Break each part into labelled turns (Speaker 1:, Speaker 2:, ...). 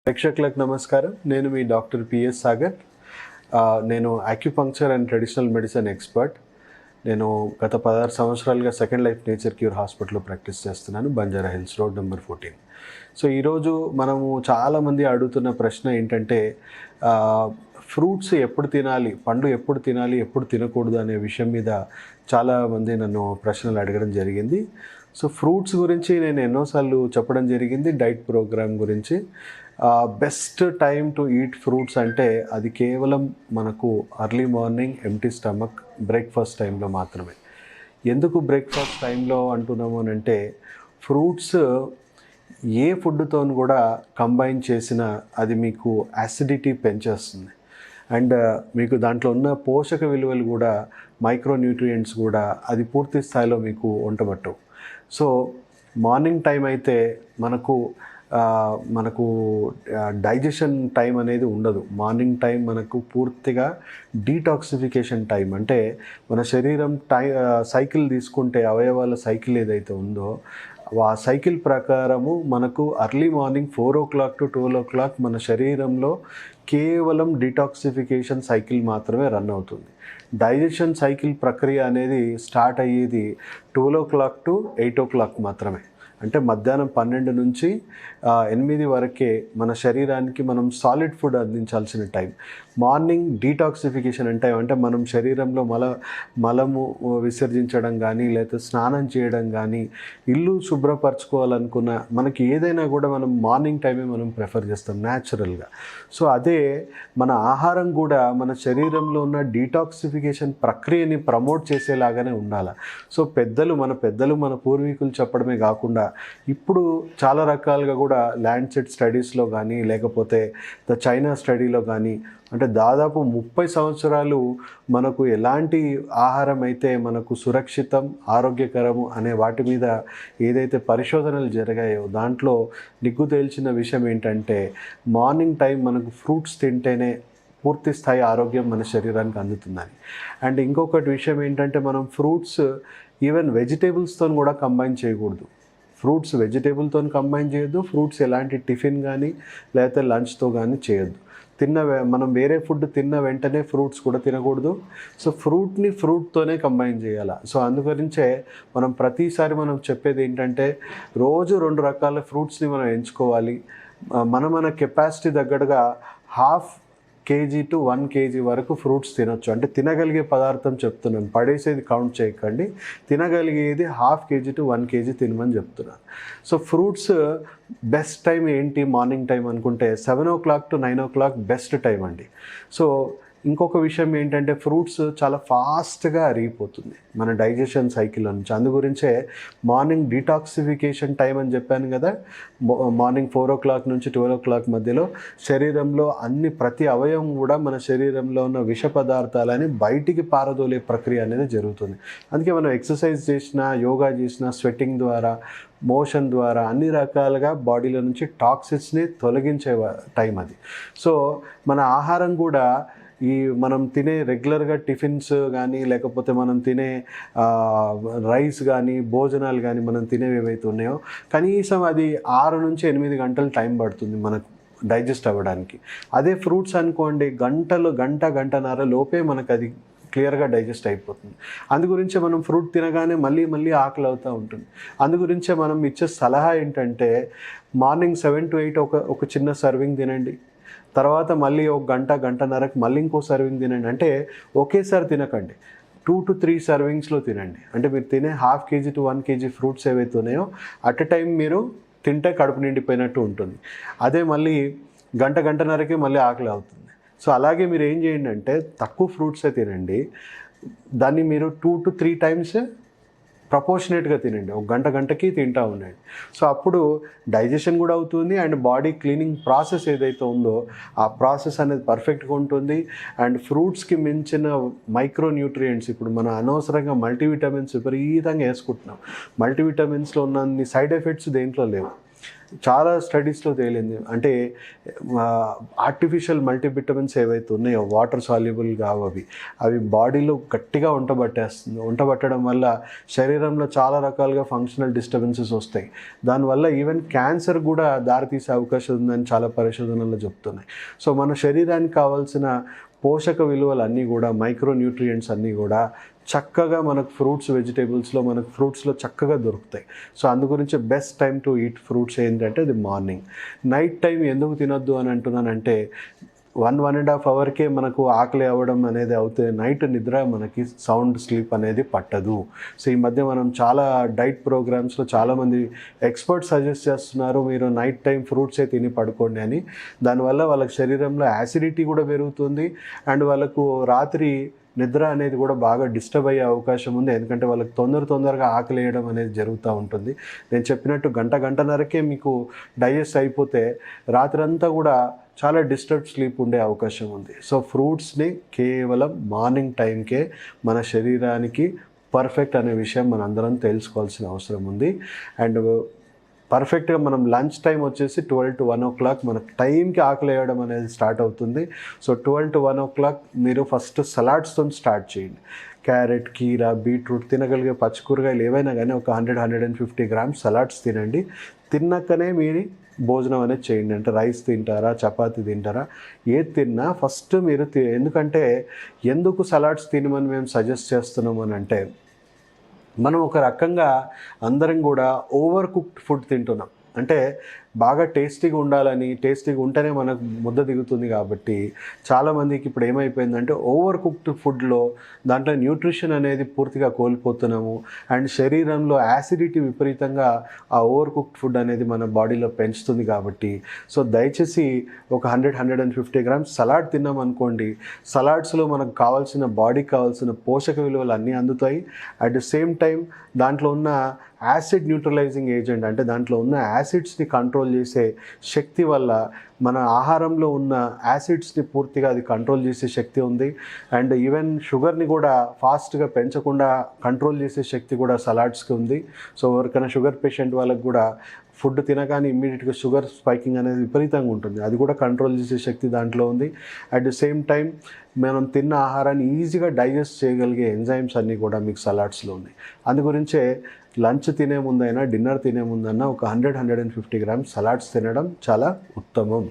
Speaker 1: ప్రేక్షకులకు నమస్కారం. నేను మీ డాక్టర్ పిఎస్ సాగర్. నేను acupuncture and traditional medicine expert. నేను గత 16 సంవత్సరాలుగా సెకండ్ లైఫ్ నేచర్ క్యూర్ హాస్పిటల్లో ప్రాక్టీస్ చేస్తున్నాను, Banjara hills road number 14. So ఈరోజు మనము చాలామంది అడుగుతున్న ప్రశ్న ఏంటంటే, ఫ్రూట్స్ ఎప్పుడు తినాలి, పండు ఎప్పుడు తినాలి, ఎప్పుడు తినకూడదు అనే విషయం మీద చాలామంది నన్ను ప్రశ్నలు అడగడం జరిగింది. సో ఫ్రూట్స్ గురించి నేను ఎన్నోసార్లు చెప్పడం జరిగింది. డైట్ ప్రోగ్రామ్ గురించి best time to eat fruits అంటే అది కేవలం మనకు early morning empty stomach breakfast టైంలో మాత్రమే. ఎందుకు బ్రేక్ఫాస్ట్ టైంలో అంటున్నాము అని అంటే, ఫ్రూట్స్ ఏ ఫుడ్తో కూడా కంబైన్ చేసినా అది మీకు యాసిడిటీ పెంచేస్తుంది. అండ్ మీకు దాంట్లో ఉన్న పోషక విలువలు కూడా, మైక్రోన్యూట్రియంట్స్ కూడా అది పూర్తి స్థాయిలో మీకు వంటబట్టవు. సో మార్నింగ్ టైం అయితే మనకు డైజెషన్ టైం అనేది ఉండదు. మార్నింగ్ టైం మనకు పూర్తిగా డీటాక్సిఫికేషన్ టైం. అంటే మన శరీరం సైకిల్ తీసుకుంటే, అవయవాల సైకిల్ ఏదైతే ఉందో ఆ సైకిల్ ప్రకారము మనకు early morning 4 o'clock to 12 o'clock మన శరీరంలో కేవలం డీటాక్సిఫికేషన్ సైకిల్ మాత్రమే రన్ అవుతుంది. డైజెషన్ సైకిల్ ప్రక్రియ అనేది స్టార్ట్ అయ్యేది 12 o'clock to 8 o'clock మాత్రమే. అంటే మధ్యాహ్నం 12 నుంచి 8 వరకే మన శరీరానికి మనం సాలిడ్ ఫుడ్ అందించాల్సిన టైం. మార్నింగ్ డీటాక్సిఫికేషన్ అంటే మనం శరీరంలో మలము విసర్జించడం కానీ, లేకపోతే స్నానం చేయడం కానీ, ఇల్లు శుభ్రపరచుకోవాలనుకున్న మనకి ఏదైనా కూడా మనం మార్నింగ్ టైమే మనం ప్రిఫర్ చేస్తాం న్యాచురల్గా. సో అదే మన ఆహారం కూడా మన శరీరంలో ఉన్న డీటాక్సిఫికేషన్ ప్రక్రియని ప్రమోట్ చేసేలాగానే ఉండాలి. సో మన పూర్వీకులు చెప్పడమే కాకుండా ఇప్పుడు చాలా రకాలుగా కూడా ల్యాండ్సెట్ స్టడీస్లో కానీ, లేకపోతే ద చైనా స్టడీలో కానీ, అంటే దాదాపు 30 సంవత్సరాలు మనకు ఎలాంటి ఆహారం అయితే మనకు సురక్షితం, ఆరోగ్యకరము అనే వాటి మీద ఏదైతే పరిశోధనలు జరిగాయో దాంట్లో నిగ్గు తేల్చిన విషయం ఏంటంటే, మార్నింగ్ టైం మనకు ఫ్రూట్స్ తింటేనే పూర్తి స్థాయి ఆరోగ్యం మన శరీరానికి అందుతుందని. అండ్ ఇంకొకటి విషయం ఏంటంటే, మనం ఫ్రూట్స్ ఈవెన్ వెజిటేబుల్స్తో కూడా కంబైన్ చేయకూడదు. ఫ్రూట్స్ వెజిటేబుల్తో కంబైన్ చేయొద్దు. ఫ్రూట్స్ ఎలాంటి టిఫిన్ కానీ లేకపోతే లంచ్తో కానీ చేయొద్దు. మనం వేరే ఫుడ్ తిన్న వెంటనే ఫ్రూట్స్ కూడా తినకూడదు. సో ఫ్రూట్తోనే కంబైన్ చేయాలి. సో అందుగురించే మనం ప్రతిసారి మనం చెప్పేది ఏంటంటే, రోజు 2 రకాల ఫ్రూట్స్ని మనం ఎంచుకోవాలి. మన కెపాసిటీ తగ్గట్టుగా 1/2 kg to 1 kg వరకు ఫ్రూట్స్ తినొచ్చు. అంటే తినగలిగే పదార్థం చెప్తున్నాను, పడేసేది కౌంట్ చేయకండి. తినగలిగేది 1/2 kg to 1 kg తినమని చెప్తున్నాను. సో ఫ్రూట్స్ బెస్ట్ టైం ఏంటి మార్నింగ్ టైం అనుకుంటే 7 o'clock to 9 o'clock best time అండి. సో ఇంకొక విషయం ఏంటంటే, ఫ్రూట్స్ చాలా ఫాస్ట్గా అరిగిపోతుంది మన డైజెషన్ సైకిల్ నుంచి. అందుగురించే మార్నింగ్ డీటాక్సిఫికేషన్ టైం అని చెప్పాను కదా. మార్నింగ్ 4 o'clock నుంచి 12 o'clock మధ్యలో శరీరంలో ప్రతి అవయవం కూడా మన శరీరంలో ఉన్న విష పదార్థాలని బయటికి పారదోలే ప్రక్రియ అనేది జరుగుతుంది. అందుకే మనం ఎక్సర్సైజ్ చేసినా, యోగా చేసినా, స్వెట్టింగ్ ద్వారా, మోషన్ ద్వారా అన్ని రకాలుగా బాడీలో నుంచి టాక్సిన్స్ని తొలగించే టైం అది. సో మన ఆహారం కూడా మనం తినే రెగ్యులర్గా టిఫిన్స్ కానీ, లేకపోతే మనం తినే రైస్ కానీ, భోజనాలు కానీ, మనం తినేవి ఏవైతే ఉన్నాయో కనీసం అది 6 నుంచి 8 గంటలు టైం పడుతుంది మనకు డైజెస్ట్ అవ్వడానికి. అదే ఫ్రూట్స్ అనుకోండి, గంటన్నర లోపే మనకు అది క్లియర్గా డైజెస్ట్ అయిపోతుంది. అందుగురించే మనం ఫ్రూట్ తినగానే మళ్ళీ ఆకలి అవుతూ ఉంటుంది. అందుగురించే మనం ఇచ్చే సలహా ఏంటంటే, మార్నింగ్ 7 to 8 ఒక చిన్న సర్వింగ్ తినండి. తర్వాత మళ్ళీ గంటన్నరకు మళ్ళీ ఇంకో సర్వింగ్ తినండి. అంటే ఒకేసారి తినకండి, 2 to 3 సర్వింగ్స్లో తినండి. అంటే మీరు తినే 1/2 kg to 1 kg ఫ్రూట్స్ ఏవైతే ఉన్నాయో అట్ ఎ టైం మీరు తింటే కడుపు నిండిపోయినట్టు ఉంటుంది. అదే మళ్ళీ గంటన్నరకే మళ్ళీ ఆకలి అవుతుంది. సో అలాగే మీరు ఏం చేయండి అంటే, తక్కువ ఫ్రూట్సే తినండి. దాన్ని మీరు 2 to 3 times ప్రపోర్షనేట్గా తినండి. ఒక గంటకి తింటూ ఉండండి. సో అప్పుడు డైజెషన్ కూడా అవుతుంది. అండ్ బాడీ క్లీనింగ్ ప్రాసెస్ ఏదైతే ఉందో ఆ ప్రాసెస్ అనేది పర్ఫెక్ట్గా ఉంటుంది. అండ్ ఫ్రూట్స్కి మించిన మైక్రోన్యూట్రియంట్స్, ఇప్పుడు మనం అనవసరంగా మల్టీవిటమిన్స్ విపరీతంగా వేసుకుంటున్నాం. మల్టీవిటమిన్స్లో ఉన్నన్ని సైడ్ ఎఫెక్ట్స్ దేంట్లో లేవు. చాలా స్టడీస్లో తేలింది. అంటే ఆర్టిఫిషియల్ మల్టీవిటమిన్స్ ఏవైతే ఉన్నాయో వాటర్ సాల్యుబుల్ కావు అవి బాడీలో గట్టిగా ఉంటబట్టడం వల్ల శరీరంలో చాలా రకాలుగా ఫంక్షనల్ డిస్టర్బెన్సెస్ వస్తాయి. దానివల్ల ఈవెన్ క్యాన్సర్ కూడా దారితీసే అవకాశం ఉందని చాలా పరిశోధనలు చెప్తున్నాయి. సో మన శరీరానికి కావాల్సిన పోషక విలువలు అన్నీ కూడా, మైక్రో న్యూట్రియంట్స్ అన్నీ కూడా చక్కగా మనకు ఫ్రూట్స్లో చక్కగా దొరుకుతాయి. సో అందుగురించి best time to eat fruits ఏంటంటే అది మార్నింగ్. నైట్ టైం ఎందుకు తినొద్దు అని అంటున్నానంటే 1.5 అవర్కే మనకు ఆకలి అవ్వడం అనేది అవుతుంది. నైట్ నిద్ర మనకి సౌండ్ స్లీప్ అనేది పట్టదు. సో ఈ మధ్య మనం చాలా డైట్ ప్రోగ్రామ్స్లో చాలామంది ఎక్స్పర్ట్స్ సజెస్ట్ చేస్తున్నారు, మీరు నైట్ టైం ఫ్రూట్సే తిని పడుకోండి అని. దానివల్ల వాళ్ళకి శరీరంలో యాసిడిటీ కూడా పెరుగుతుంది అండ్ వాళ్ళకు రాత్రి నిద్ర అనేది కూడా బాగా డిస్టర్బ్ అయ్యే అవకాశం ఉంది. ఎందుకంటే వాళ్ళకి తొందరగా ఆకలి వేయడం అనేది జరుగుతూ ఉంటుంది. నేను చెప్పినట్టు గంటన్నరకే మీకు డైజెస్ట్ అయిపోతే రాత్రంతా కూడా చాలా డిస్టర్బ్ స్లీప్ ఉండే అవకాశం ఉంది. సో ఫ్రూట్స్ని కేవలం మార్నింగ్ టైంకే మన శరీరానికి పర్ఫెక్ట్ అనే విషయం మన అందరం తెలుసుకోవాల్సిన అవసరం ఉంది. అండ్ పర్ఫెక్ట్గా మనం లంచ్ టైం వచ్చేసి 12 to 1 o'clock మనకు టైంకి ఆకలి వేయడం అనేది స్టార్ట్ అవుతుంది. సో 12 to 1 o'clock మీరు ఫస్ట్ సలాడ్స్తో స్టార్ట్ చేయండి. క్యారెట్, కీరా, బీట్రూట్, తినగలిగే పచ్చి కూరగాయలు ఏవైనా కానీ ఒక 100-150 grams సలాడ్స్ తినండి. తిన్నాకనే మీరు భోజనం అనేది చేయండి. అంటే రైస్ తింటారా, చపాతీ తింటారా, ఏది తిన్నా ఫస్ట్ మీరు ఎందుకంటే ఎందుకు సలాడ్స్ తినమని మేము సజెస్ట్ చేస్తున్నాము అని అంటే, మనం ఒక రకంగా అందరం కూడా ఓవర్ కుక్డ్ ఫుడ్ తింటున్నాం. అంటే బాగా టేస్టీగా ఉంటేనే మనకు ముద్ద దిగుతుంది. కాబట్టి చాలామందికి ఇప్పుడు ఏమైపోయిందంటే ఓవర్ కుక్డ్ ఫుడ్లో దాంట్లో న్యూట్రిషన్ అనేది పూర్తిగా కోల్పోతున్నాము. అండ్ శరీరంలో యాసిడిటీ విపరీతంగా ఆ ఓవర్ కుక్డ్ ఫుడ్ అనేది మన బాడీలో పెంచుతుంది. కాబట్టి సో దయచేసి ఒక 100-150 grams సలాడ్ తిన్నాం అనుకోండి, సలాడ్స్లో మనకు బాడీకి కావాల్సిన పోషక విలువలు అన్నీ అందుతాయి. అట్ ద సేమ్ టైం దాంట్లో ఉన్న యాసిడ్ న్యూట్రలైజింగ్ ఏజెంట్, అంటే దాంట్లో ఉన్న యాసిడ్స్ని కంట్రోల్ చేసే శక్తి వల్ల మన ఆహారంలో ఉన్న యాసిడ్స్ని పూర్తిగా అది కంట్రోల్ చేసే శక్తి ఉంది. అండ్ ఈవెన్ షుగర్ని కూడా ఫాస్ట్గా పెంచకుండా కంట్రోల్ చేసే శక్తి కూడా సలాడ్స్కి ఉంది. సో ఎవరికైనా షుగర్ పేషెంట్ వాళ్ళకి కూడా ఫుడ్ తినగానే ఇమ్మీడియట్గా షుగర్ స్పైకింగ్ అనేది విపరీతంగా ఉంటుంది, అది కూడా కంట్రోల్ చేసే శక్తి దాంట్లో ఉంది. అట్ ది సేమ్ టైం మనం తిన్న ఆహారాన్ని ఈజీగా డైజెస్ట్ చేయగలిగే ఎంజైమ్స్ అన్నీ కూడా మీకు సలాడ్స్లో ఉన్నాయి. అందు గురించే లంచ్ తినే ముందైనా డిన్నర్ తినే ముందైనా ఒక 100-150 grams సలాడ్స్ తినడం చాలా ఉత్తమం.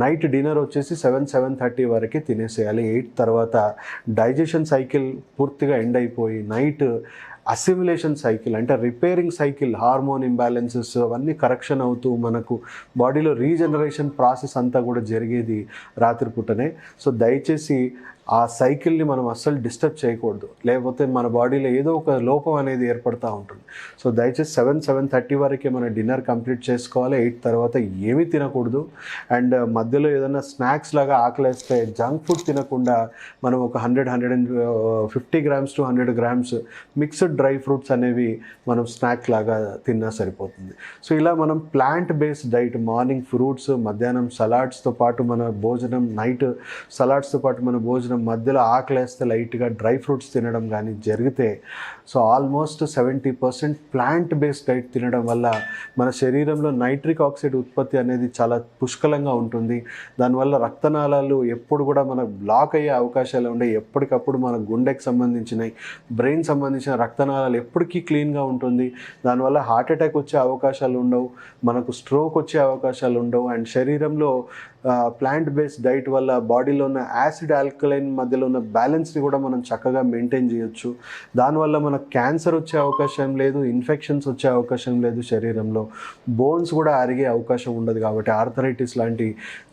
Speaker 1: నైట్ డిన్నర్ వచ్చేసి 7-7:30 వరకే తినేసేయాలి. 8 తర్వాత డైజెషన్ సైకిల్ పూర్తిగా ఎండ్ అయిపోయి నైట్ అసిమిలేషన్ సైకిల్, అంటే రిపేరింగ్ సైకిల్, హార్మోన్ ఇంబ్యాలెన్సెస్ అవన్నీ కరెక్షన్ అవుతూ మనకు బాడీలో రీజనరేషన్ ప్రాసెస్ అంతా కూడా జరిగేది రాత్రిపూటనే. సో దయచేసి ఆ సైకిల్ని మనం అస్సలు డిస్టర్బ్ చేయకూడదు, లేకపోతే మన బాడీలో ఏదో ఒక లోపం అనేది ఏర్పడుతూ ఉంటుంది. సో దయచేసి 7-7:30 వరకే మన డిన్నర్ కంప్లీట్ చేసుకోవాలి. 8 తర్వాత ఏమీ తినకూడదు. అండ్ మధ్యలో ఏదైనా స్నాక్స్ లాగా ఆకలేస్తే జంక్ ఫుడ్ తినకుండా మనం ఒక 100-150 grams to 100 grams mixed dry fruits అనేవి మనం స్నాక్ లాగా తిన్నా సరిపోతుంది. సో ఇలా మనం plant based diet, morning fruits, మధ్యాహ్నం సలాడ్స్తో పాటు మన భోజనం, నైట్ సలాడ్స్తో పాటు మన భోజనం, మధ్యలో ఆకలేస్తే లైట్గా డ్రై ఫ్రూట్స్ తినడం కానీ జరిగితే, so almost 70% plant based diet తినడం వల్ల మన శరీరంలో నైట్రిక్ ఆక్సైడ్ ఉత్పత్తి అనేది చాలా పుష్కలంగా ఉంటుంది. దానివల్ల రక్తనాళాలు ఎప్పుడు కూడా మనకు బ్లాక్ అయ్యే అవకాశాలు ఉండే, ఎప్పటికప్పుడు మన గుండెకి సంబంధించినవి, బ్రెయిన్ సంబంధించిన రక్తనాళాలు ఎప్పటికీ క్లీన్గా ఉంటుంది. దానివల్ల హార్ట్ అటాక్ వచ్చే అవకాశాలు ఉండవు, మనకు స్ట్రోక్ వచ్చే అవకాశాలు ఉండవు. అండ్ శరీరంలో ప్లాంట్ బేస్డ్ డైట్ వల్ల బాడీలో ఉన్న యాసిడ్ ఆల్కలైన్ మధ్యలో ఉన్న బ్యాలెన్స్ని కూడా మనం చక్కగా మెయింటైన్ చేయొచ్చు. దానివల్ల మనకు క్యాన్సర్ వచ్చే అవకాశం లేదు, ఇన్ఫెక్షన్స్ వచ్చే అవకాశం లేదు, శరీరంలో బోన్స్ కూడా అరిగే అవకాశం ఉండదు. కాబట్టి ఆర్థరైటిస్ లాంటి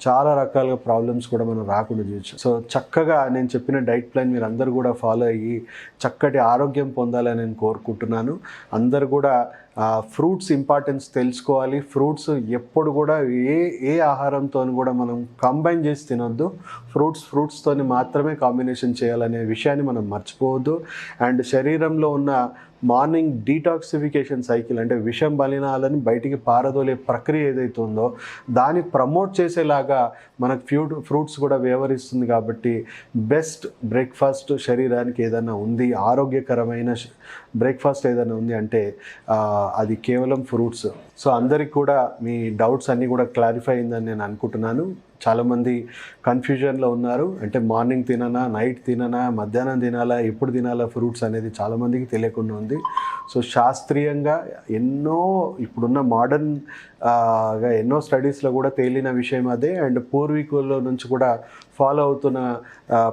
Speaker 1: చాలా రకాల ప్రాబ్లమ్స్ కూడా మనం రాకుండా చేయొచ్చు. సో చక్కగా నేను చెప్పిన డైట్ ప్లాన్ మీరు అందరూ కూడా ఫాలో అయ్యి చక్కటి ఆరోగ్యం పొందాలని నేను కోరుకుంటున్నాను. అందరూ కూడా ఫ్రూట్స్ ఇంపార్టెన్స్ తెలుసుకోవాలి. ఫ్రూట్స్ ఎప్పుడు కూడా ఏ ఆహారంతో కూడా మనం కంబైన్ చేసి తినొద్దు. ఫ్రూట్స్తోని మాత్రమే కాంబినేషన్ చేయాలనే విషయాన్ని మనం మర్చిపోవద్దు. అండ్ శరీరంలో ఉన్న మార్నింగ్ డీటాక్సిఫికేషన్ సైకిల్ అంటే విషం మలినాలను బయటికి పారదోలే ప్రక్రియ ఏదైతే ఉందో దాన్ని ప్రమోట్ చేసేలాగా మనకు ఫ్రూట్స్ కూడా వ్యవహరిస్తుంది. కాబట్టి బెస్ట్ బ్రేక్ఫాస్ట్ శరీరానికి ఏదైనా ఉంది, ఆరోగ్యకరమైన బ్రేక్ఫాస్ట్ ఏదైనా ఉంది అంటే అది కేవలం ఫ్రూట్స్. సో అందరికి కూడా మీ డౌట్స్ అన్నీ కూడా క్లారిఫై అయిందని నేను అనుకుంటున్నాను. చాలామంది కన్ఫ్యూజన్లో ఉన్నారు, అంటే మార్నింగ్ తిననా, నైట్ తిననా, మధ్యాహ్నం తినాలా, ఎప్పుడు తినాలా ఫ్రూట్స్ అనేది చాలామందికి తెలియకుండా ఉంది. సో శాస్త్రీయంగా ఇప్పుడున్న మోడర్న్గా ఎన్నో స్టడీస్లో కూడా తేలిన విషయం అదే, అండ్ పూర్వీకుల నుంచి కూడా ఫాలో అవుతున్న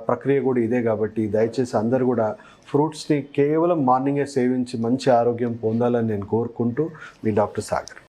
Speaker 1: ప్రక్రియ కూడా ఇదే. కాబట్టి దయచేసి అందరూ కూడా ఫ్రూట్స్ని కేవలం మార్నింగే సేవించి మంచి ఆరోగ్యం పొందాలని నేను కోరుకుంటూ మీ డాక్టర్ సాగర్.